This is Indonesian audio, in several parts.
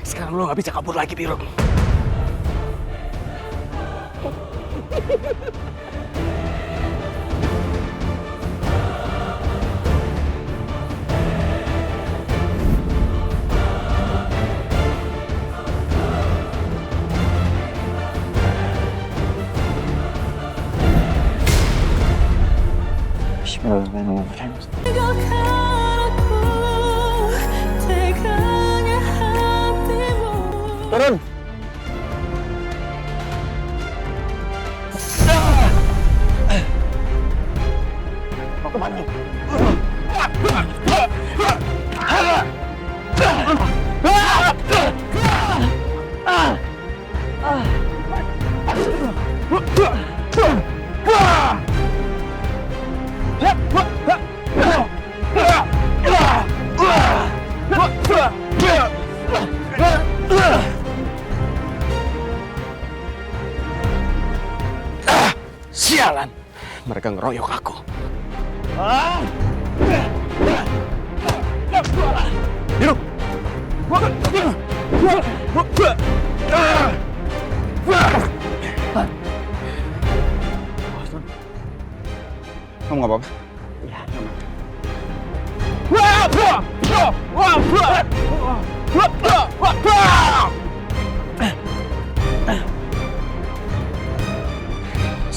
Sekarang lo nggak bisa kabur lagi, Biro. Bismillahirrahmanirrahim. Turun! Mau kemana? Sialan! Mereka ngeroyok aku. Hidup! Kamu nggak apa-apa?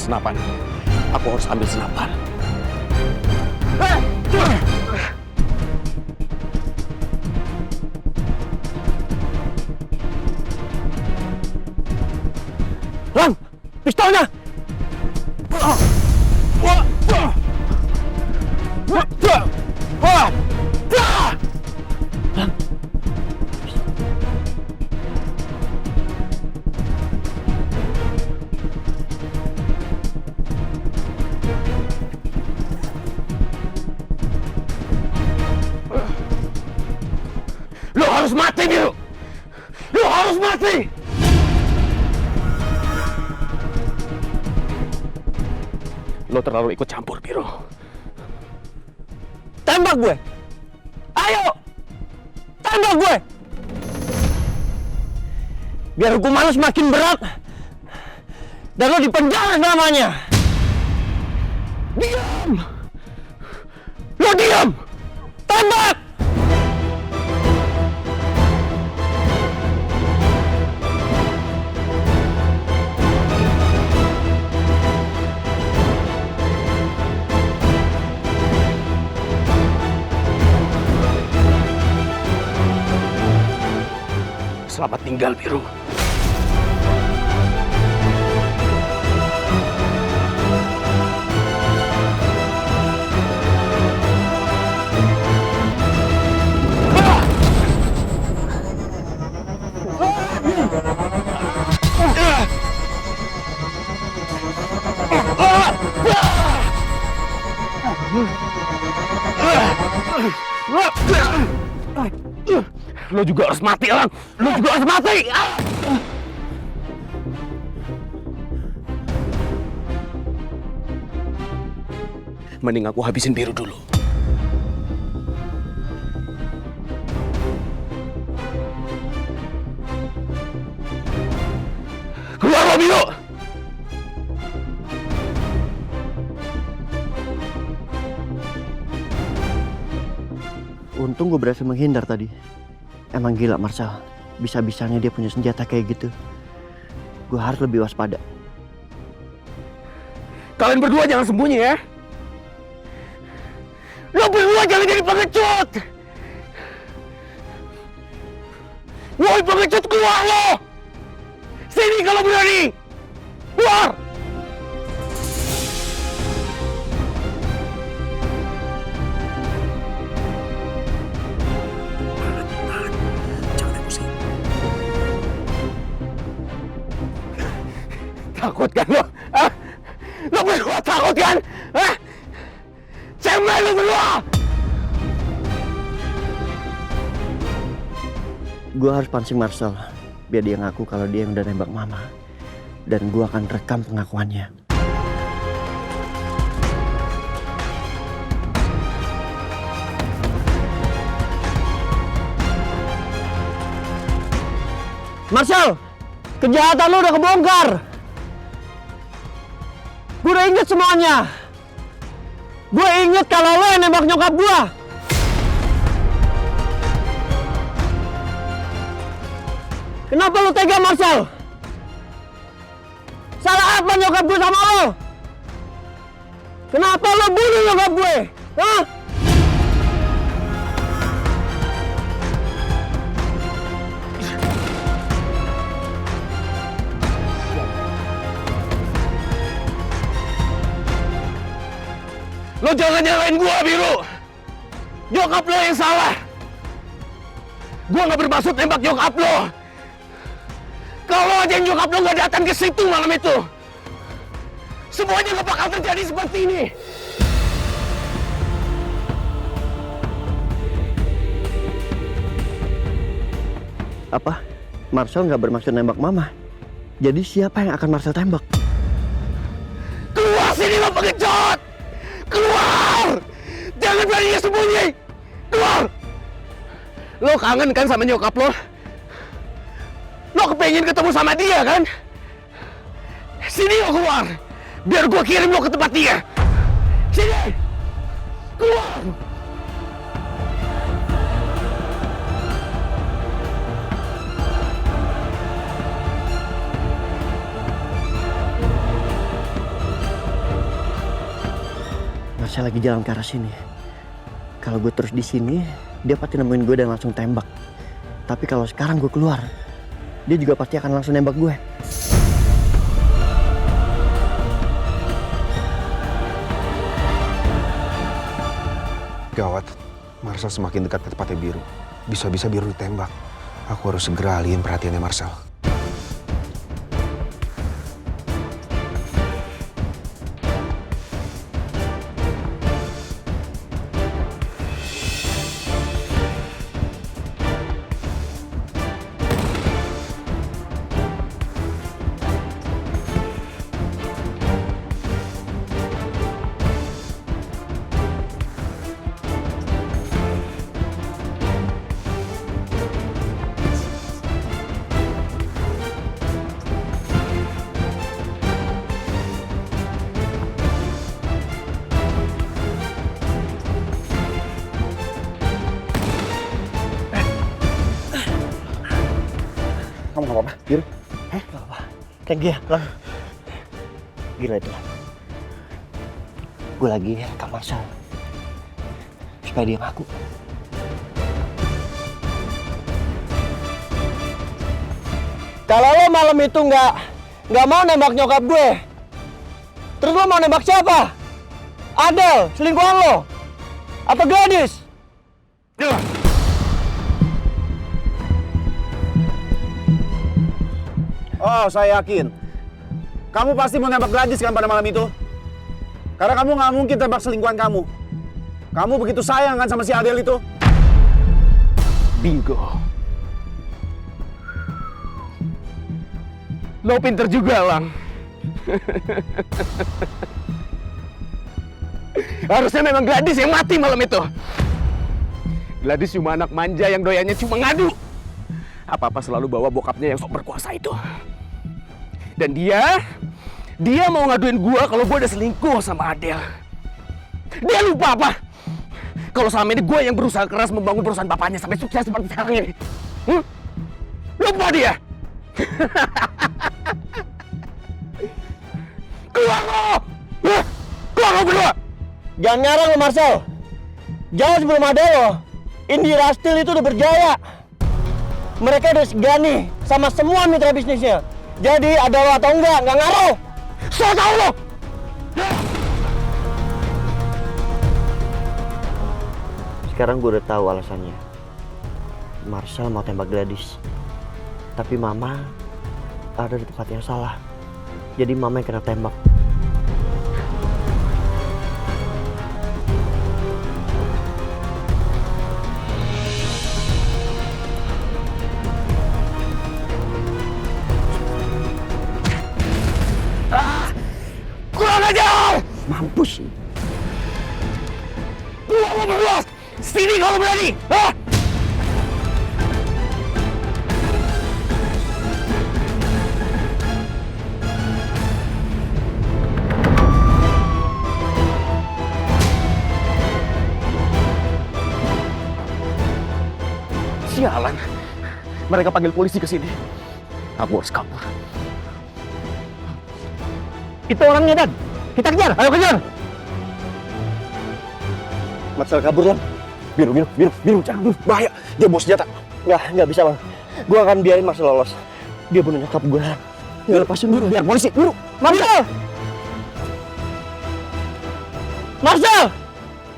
Senapan. Aku harus ambil senapan. Lang! Pistolnya! Lo harus mati, Biro! Lo harus mati! Lo terlalu ikut campur, Biro. Tembak gue! Ayo! Tembak gue! Biar hukuman lo semakin berat. Dan lo dipenjara selamanya. Diam! Lo diam! Tembak! Selamat tinggal, Biro. Lo juga harus mati, Lang. Lo juga harus mati. Mending aku habisin Biru dulu. Keluar lo, Biru! Untung gue berhasil menghindar tadi. Emang gila Marshal, bisa-bisanya dia punya senjata kayak gitu. Gue harus lebih waspada. Kalian berdua jangan sembunyi ya. Lo berdua jangan jadi pengecut. Woi pengecut, keluar lo! Sini kalau berani! Keluar! Takut kan lo? Hah? Lo berdua takut kan? Hah? Cemen lo berdua! Gue harus pancing Marshal, biar dia ngaku kalau dia yang udah nembak Mama. Dan gue akan rekam pengakuannya. Marcel, kejahatan lu udah kebongkar. Gue udah inget semuanya. Gue inget kalau lo yang nembak nyokap gue. Kenapa lu tega, Marcel? Salah apa nyokap gue sama lo? Kenapa lo bunuh nyokap gue? Hah? Lo jangan nyalain gua, Biru. Nyokap lo yang salah. Gua nggak bermaksud nembak nyokap lo. Kalau aja nyokap lo nggak datang ke situ malam itu, semuanya nggak bakal terjadi seperti ini. Apa? Marcel nggak bermaksud nembak mama. Jadi siapa yang akan Marcel tembak? Keluar sini lo pengecut! Keluar! Jangan berani sembunyi! Keluar! Lo kangen kan sama nyokap lo? Lo kepengen ketemu sama dia kan? Sini lo keluar! Biar gua kirim lo ke tempat dia! Sini! Keluar! Marcel lagi jalan ke arah sini. Kalau gue terus di sini, dia pasti nemuin gue dan langsung tembak. Tapi kalau sekarang gue keluar, dia juga pasti akan langsung nembak gue. Gawat, Marcel semakin dekat ke tempatnya Biru. Bisa-bisa Biru ditembak. Aku harus segera alihin perhatiannya Marcel. Kamu nggak apa-apa, Biru? Gak apa-apa. Thank you. Gila itu. Gue lagi rekam Marcel supaya dia ngaku. Kalau lo malam itu nggak mau nembak nyokap gue, terus lo mau nembak siapa? Adel, selingkuhan lo? Atau Gladys? Oh, saya yakin. Kamu pasti mau nembak Gladys kan pada malam itu? Karena kamu nggak mungkin tembak selingkuhan kamu. Kamu begitu sayang kan sama si Adel itu? Bingo. Lo pinter juga, Lang. Harusnya memang Gladys yang mati malam itu. Gladys cuma anak manja yang doyannya cuma ngadu. Apa-apa selalu bawa bokapnya yang sok berkuasa itu. Dan dia mau ngaduin gua kalau gua udah selingkuh sama Adel. Dia lupa apa? Kalau selama ini gua yang berusaha keras membangun perusahaan bapaknya sampai sukses seperti sekarang ini. Lupa dia. Keluar lo! Keluar lo berdua! Jangan ngarang lo Marcel. Jangan sebelum ada lo. Indira Steel itu udah berjaya. Mereka udah segani sama semua mitra bisnisnya. Jadi ada lo atau enggak ngaruh. So tau lo! Sekarang gue udah tahu alasannya. Marcel mau tembak Gladys. Tapi Mama ada di tempat yang salah. Jadi Mama yang kena tembak. Kurang ajar! Mampus. Keluar lo berdua! Sini kalau berani! Hah? Sialan. Mereka panggil polisi ke sini. Aku harus kabur. Itu orangnya, Dan. Kita kejar, ayo kejar. Marcel kabur, Lan. Biru, jangan dulu. Bahaya. Dia bawa senjata. Nggak bisa, Bang. Gua akan biarin Marcel lolos. Dia bunuh nyokap gua. Ya lepasin dulu, biar polisi. Biru. Marcel! Marcel!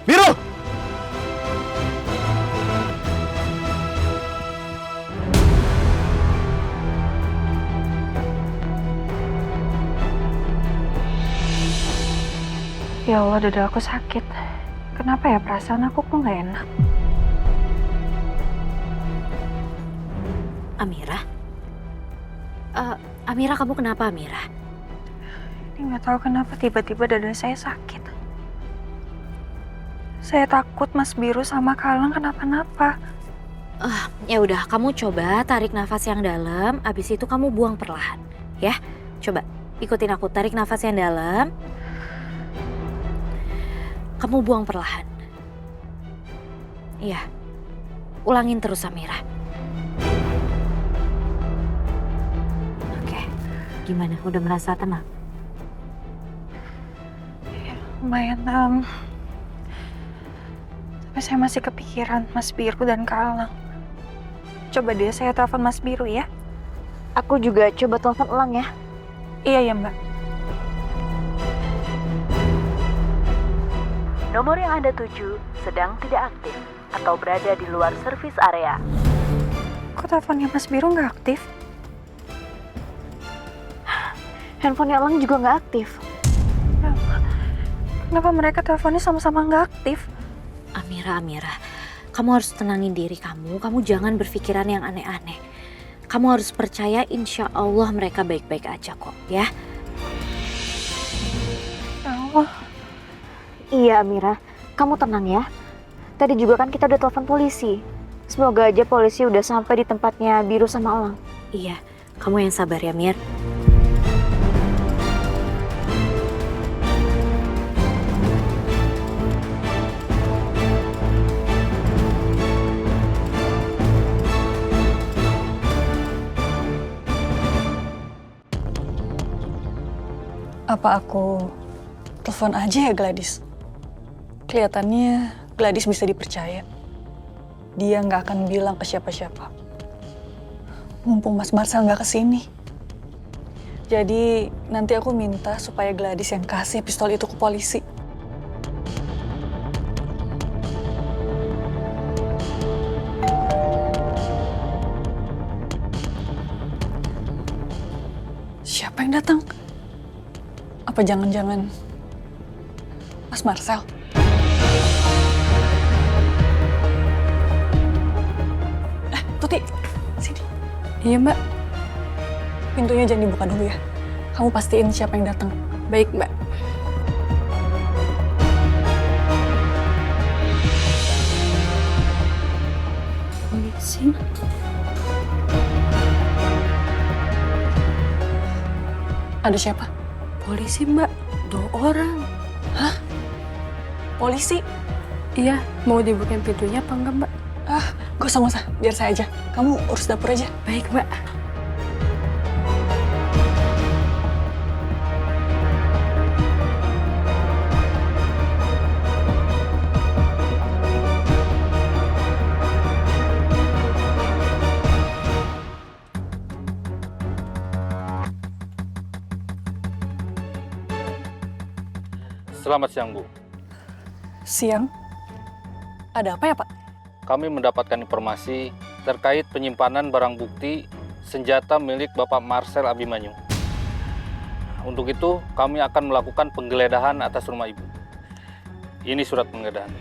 Biru. Ya Allah, dada aku sakit. Kenapa ya perasaan aku kok nggak enak? Amira? Amira, kamu kenapa, Amira? Ini nggak tahu kenapa tiba-tiba dada saya sakit. Saya takut Mas Biru sama Kalang kenapa-napa. Ya udah, kamu coba tarik nafas yang dalam, abis itu kamu buang perlahan. Ya, coba ikutin aku, tarik nafas yang dalam. Kamu buang perlahan. Iya, ulangin terus, Amira. Oke, gimana? Udah merasa tenang? Ya, lumayan, tapi saya masih kepikiran Mas Biru dan Kalang. Coba deh saya telepon Mas Biru ya. Aku juga coba telepon Elang ya. Iya ya Mbak. Nomor yang Anda tuju sedang tidak aktif atau berada di luar servis area. Kok teleponnya Mas Biru nggak aktif? Handphonenya Elang juga nggak aktif. Kenapa mereka teleponnya sama-sama nggak aktif? Amira, kamu harus tenangin diri kamu. Kamu jangan berpikiran yang aneh-aneh. Kamu harus percaya insya Allah mereka baik-baik aja kok, ya. Ya Allah. Iya Amira, kamu tenang ya. Tadi juga kan kita udah telepon polisi. Semoga aja polisi udah sampai di tempatnya Biru sama Elang. Iya, kamu yang sabar ya, Mir. Apa aku telepon aja ya Gladys? Kelihatannya Gladys bisa dipercaya. Dia nggak akan bilang ke siapa-siapa. Mumpung Mas Marcel nggak kesini. Jadi nanti aku minta supaya Gladys yang kasih pistol itu ke polisi. Siapa yang datang? Apa jangan-jangan Mas Marcel? Tuti, sini. Iya, Mbak. Pintunya jangan dibuka dulu ya. Kamu pastiin siapa yang datang. Baik, Mbak. Polisi. Ada siapa? Polisi Mbak, 2 orang. Hah? Polisi? Iya, mau dibukain pintunya apa enggak Mbak? Gak usah, biar saya aja. Kamu urus dapur aja. Baik Mbak. Selamat siang, Bu. Siang? Ada apa ya, Pak? Kami mendapatkan informasi terkait penyimpanan barang bukti senjata milik Bapak Marcel Abimanyu. Untuk itu, kami akan melakukan penggeledahan atas rumah Ibu. Ini surat penggeledahan.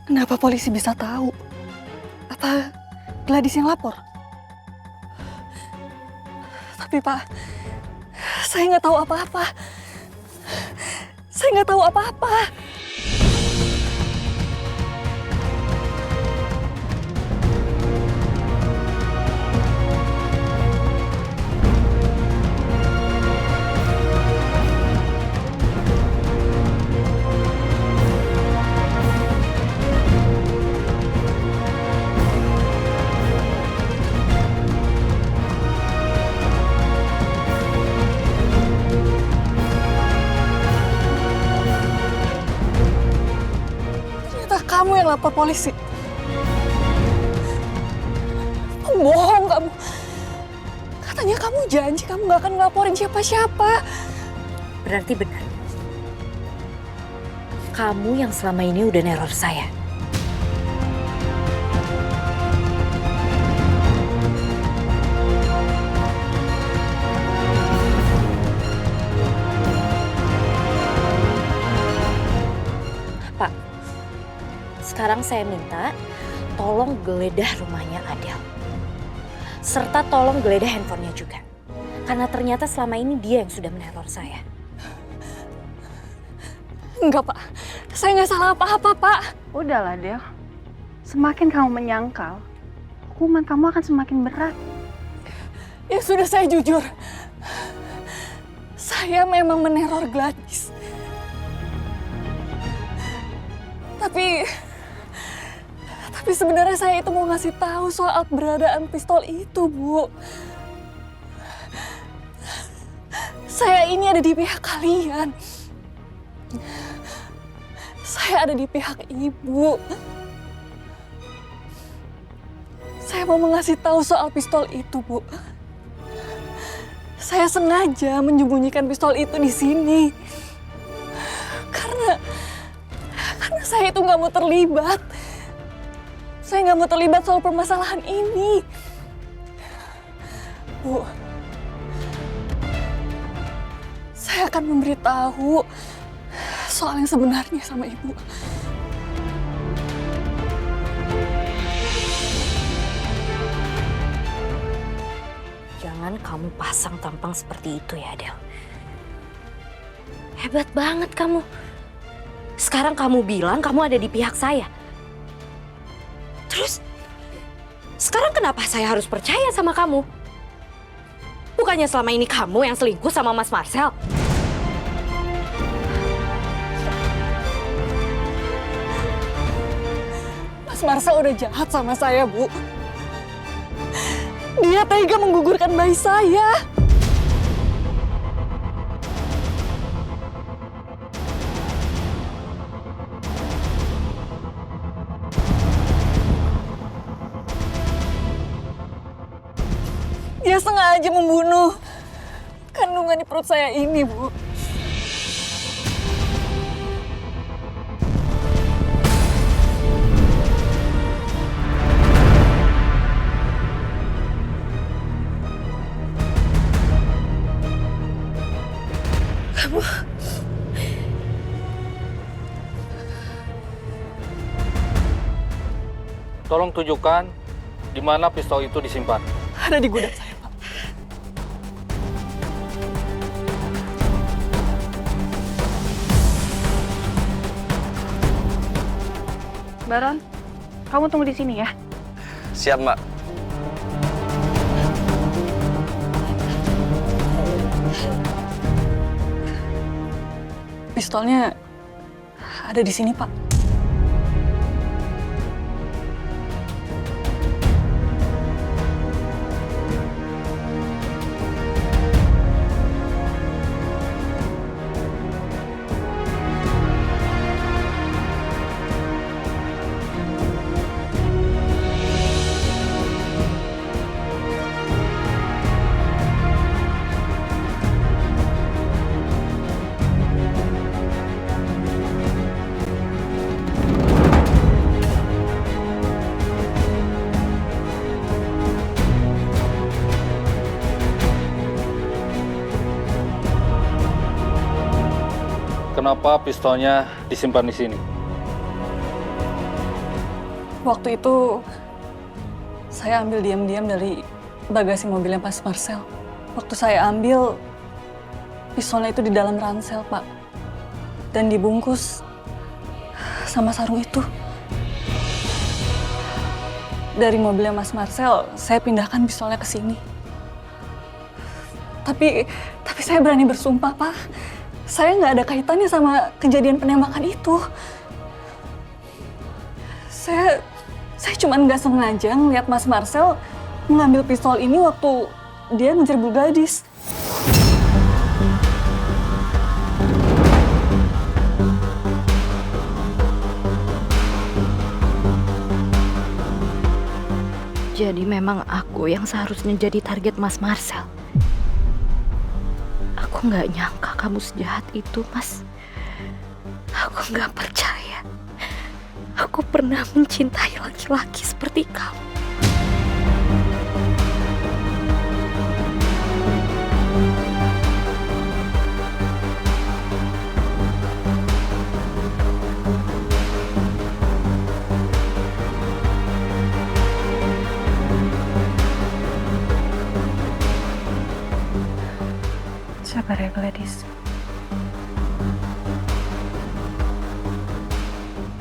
Kenapa polisi bisa tahu? Apa Gladys yang lapor? Tapi Pak, saya nggak tahu apa-apa. Saya nggak tahu apa-apa. Ternyata kamu yang lapor polisi. Bohong kamu. Katanya kamu janji kamu gak akan ngelaporin siapa-siapa. Berarti benar. Kamu yang selama ini udah neror saya. Pak, sekarang saya minta tolong geledah rumahnya Adel. Serta tolong geledah handphonenya juga. Karena ternyata selama ini dia yang sudah meneror saya. Enggak, Pak. Saya nggak salah apa-apa, Pak. Udahlah, Del. Semakin kamu menyangkal, hukuman kamu akan semakin berat. Ya sudah, saya jujur. Saya memang meneror Gladys. Tapi sebenarnya saya itu mau ngasih tahu soal keberadaan pistol itu, Bu. Saya ini ada di pihak kalian. Saya ada di pihak Ibu. Saya mau ngasih tahu soal pistol itu, Bu. Saya sengaja menyembunyikan pistol itu di sini. Karena saya itu nggak mau terlibat. Saya nggak mau terlibat soal permasalahan ini. Bu, saya akan memberitahu soal yang sebenarnya sama Ibu. Jangan kamu pasang tampang seperti itu ya, Del. Hebat banget kamu. Sekarang kamu bilang kamu ada di pihak saya. Terus, sekarang kenapa saya harus percaya sama kamu? Bukannya selama ini kamu yang selingkuh sama Mas Marcel? Mas Marcel udah jahat sama saya, Bu. Dia tega menggugurkan bayi saya. Dia sengaja membunuh kandungan di perut saya ini, Bu. Kamu... Tolong tunjukkan di mana pistol itu disimpan. Ada di gudang saya, Pak. Baron, kamu tunggu di sini ya. Siap, Mbak. Pistolnya ada di sini, Pak. Kenapa pistolnya disimpan di sini? Waktu itu saya ambil diam-diam dari bagasi mobilnya Mas Marcel. Waktu saya ambil, pistolnya itu di dalam ransel, Pak. Dan dibungkus sama sarung itu. Dari mobilnya Mas Marcel, saya pindahkan pistolnya ke sini. Tapi saya berani bersumpah, Pak. Saya nggak ada kaitannya sama kejadian penembakan itu. Saya cuma nggak sengaja ngeliat Mas Marcel mengambil pistol ini waktu dia ngejar Bu Gadis. Jadi memang aku yang seharusnya jadi target Mas Marcel. Aku nggak nyangka kamu sejahat itu, Mas. Aku nggak percaya. Aku pernah mencintai laki-laki seperti kamu. Sabar ya, Gladys.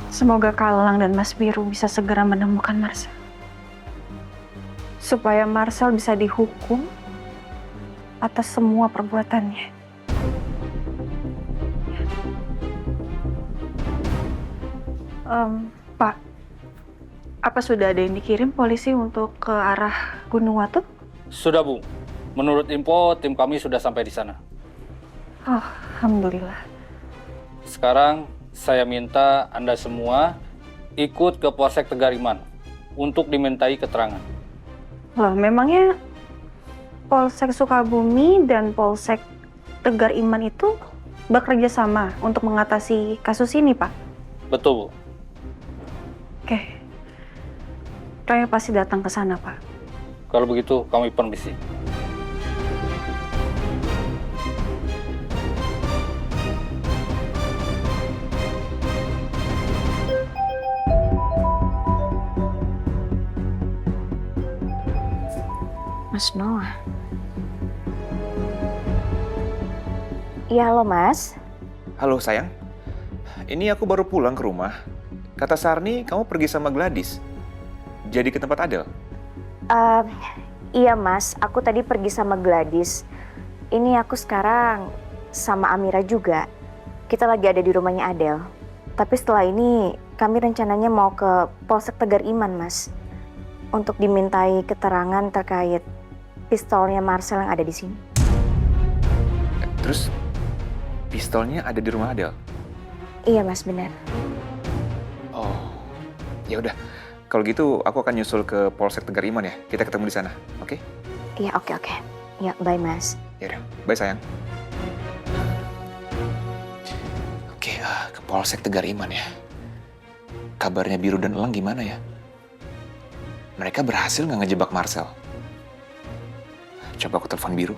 Semoga Kalang dan Mas Biru bisa segera menemukan Marcel. Supaya Marcel bisa dihukum atas semua perbuatannya. Pak, apa sudah ada yang dikirim polisi untuk ke arah Gunung Watu? Sudah, Bu. Menurut info, tim kami sudah sampai di sana. Oh, alhamdulillah. Sekarang saya minta Anda semua ikut ke Polsek Tegariman untuk dimintai keterangan. Loh, memangnya Polsek Sukabumi dan Polsek Tegar Iman itu bekerja sama untuk mengatasi kasus ini, Pak? Betul, Bu. Oke. Saya pasti datang ke sana, Pak. Kalau begitu, kami permisi. Mas Noah. Iya, halo Mas. Halo sayang, ini aku baru pulang ke rumah. Kata Sarni, kamu pergi sama Gladys. Jadi ke tempat Adel? Iya Mas, aku tadi pergi sama Gladys. Ini aku sekarang sama Amira juga. Kita lagi ada di rumahnya Adel. Tapi setelah ini kami rencananya mau ke Polsek Tegar Iman, Mas. Untuk dimintai keterangan terkait pistolnya Marcel yang ada di sini. Terus pistolnya ada di rumah Adel? Iya Mas, benar. Oh, ya udah. Kalau gitu aku akan nyusul ke Polsek Tegar Iman ya. Kita ketemu di sana, oke? Iya, oke. Ya, bye Mas. Ya udah, bye sayang. Oke, ke Polsek Tegar Iman ya. Kabarnya Biru dan Elang gimana ya? Mereka berhasil nggak ngejebak Marcel? Coba aku telepon Biru.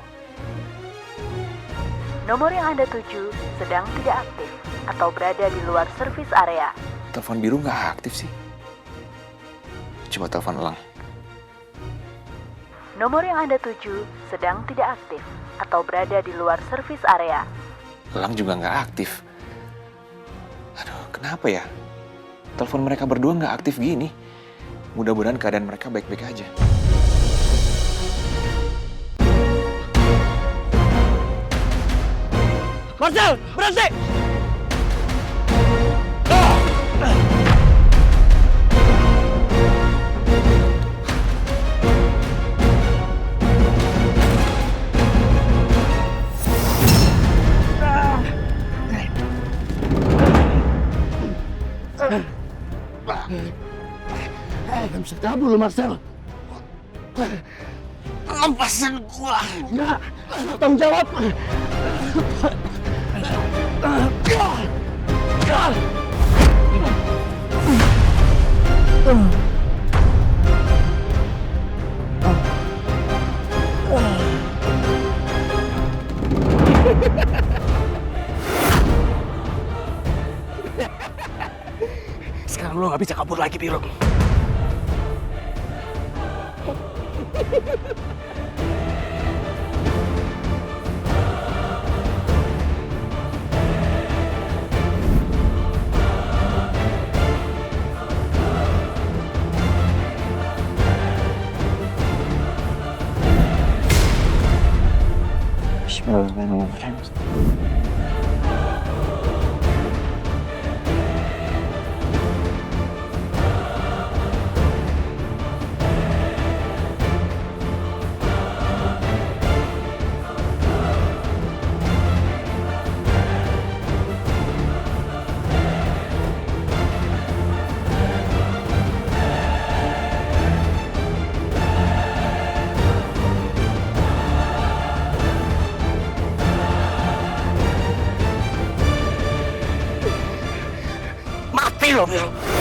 Nomor yang Anda tuju sedang tidak aktif atau berada di luar servis area. Telepon Biru nggak aktif sih. Coba telepon Elang. Nomor yang Anda tuju sedang tidak aktif atau berada di luar servis area. Elang juga nggak aktif. Aduh, kenapa ya? Telepon mereka berdua nggak aktif gini. Mudah-mudahan keadaan mereka baik-baik aja. Marcel, berhenti! Gak bisa kabur lu, Marcel. Lepasin gua. Ya, tanggung jawab. Sekarang lo nggak bisa kabur lagi, Biru. Bismillahirrahmanirrahim. lo, Mil.